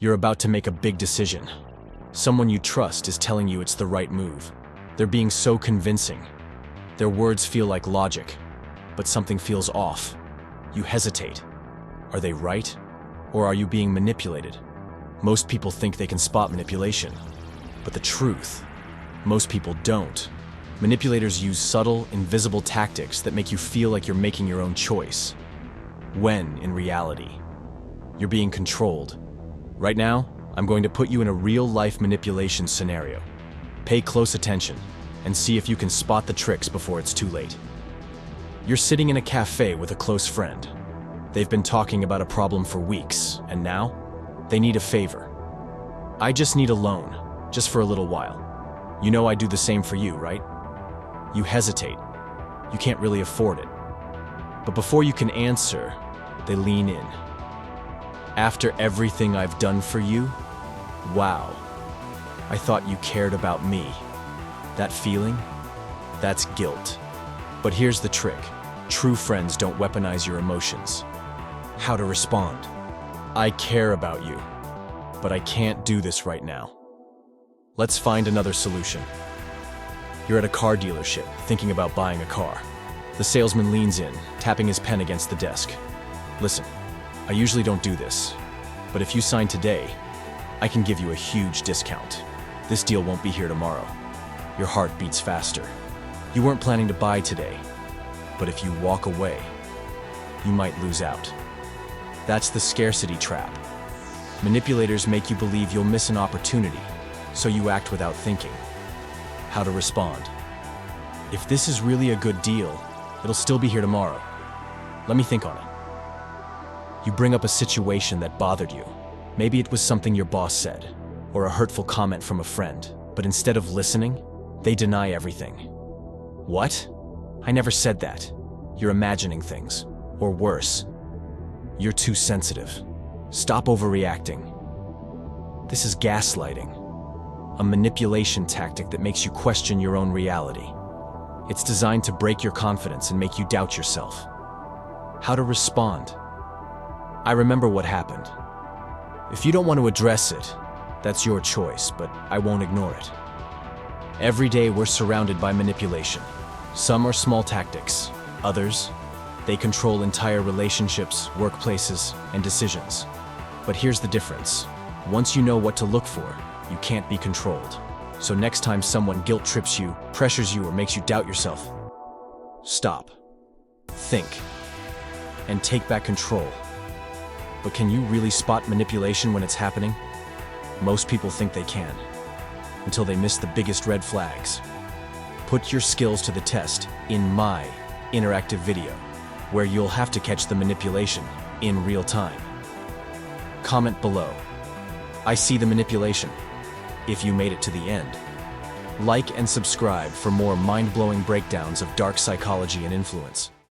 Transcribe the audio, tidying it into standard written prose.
You're about to make a big decision. Someone you trust is telling you it's the right move. They're being so convincing. Their words feel like logic, but something feels off. You hesitate. Are they right? Or are you being manipulated? Most people think they can spot manipulation, but the truth, most people don't. Manipulators use subtle, invisible tactics that make you feel like you're making your own choice, when, in reality, you're being controlled. Right now, I'm going to put you in a real-life manipulation scenario. Pay close attention and see if you can spot the tricks before it's too late. You're sitting in a cafe with a close friend. They've been talking about a problem for weeks, and now, they need a favor. I just need a loan, just for a little while. You know I do the same for you, right? You hesitate. You can't really afford it. But before you can answer, they lean in. After everything I've done for you, wow, I thought you cared about me. That feeling? That's guilt. But here's the trick. True friends don't weaponize your emotions. How to respond. I care about you, but I can't do this right now. Let's find another solution. You're at a car dealership, thinking about buying a car. The salesman leans in, tapping his pen against the desk. Listen, I usually don't do this, but if you sign today, I can give you a huge discount. This deal won't be here tomorrow. Your heart beats faster. You weren't planning to buy today, but if you walk away, you might lose out. That's the scarcity trap. Manipulators make you believe you'll miss an opportunity, so you act without thinking. How to respond. If this is really a good deal, it'll still be here tomorrow. Let me think on it. You bring up a situation that bothered you. Maybe it was something your boss said, or a hurtful comment from a friend, but instead of listening, they deny everything. What? I never said that. You're imagining things. Or worse, you're too sensitive. Stop overreacting. This is gaslighting, a manipulation tactic that makes you question your own reality. It's designed to break your confidence and make you doubt yourself. How to respond. I remember what happened. If you don't want to address it, that's your choice, but I won't ignore it. Every day we're surrounded by manipulation. Some are small tactics, others, they control entire relationships, workplaces, and decisions. But here's the difference. Once you know what to look for, you can't be controlled. So next time someone guilt trips you, pressures you, or makes you doubt yourself, stop, think, and take back control. But can you really spot manipulation when it's happening? Most people think they can, until they miss the biggest red flags. Put your skills to the test in my interactive video, where you'll have to catch the manipulation in real time. Comment below. I see the manipulation. If you made it to the end. Like and subscribe for more mind-blowing breakdowns of dark psychology and influence.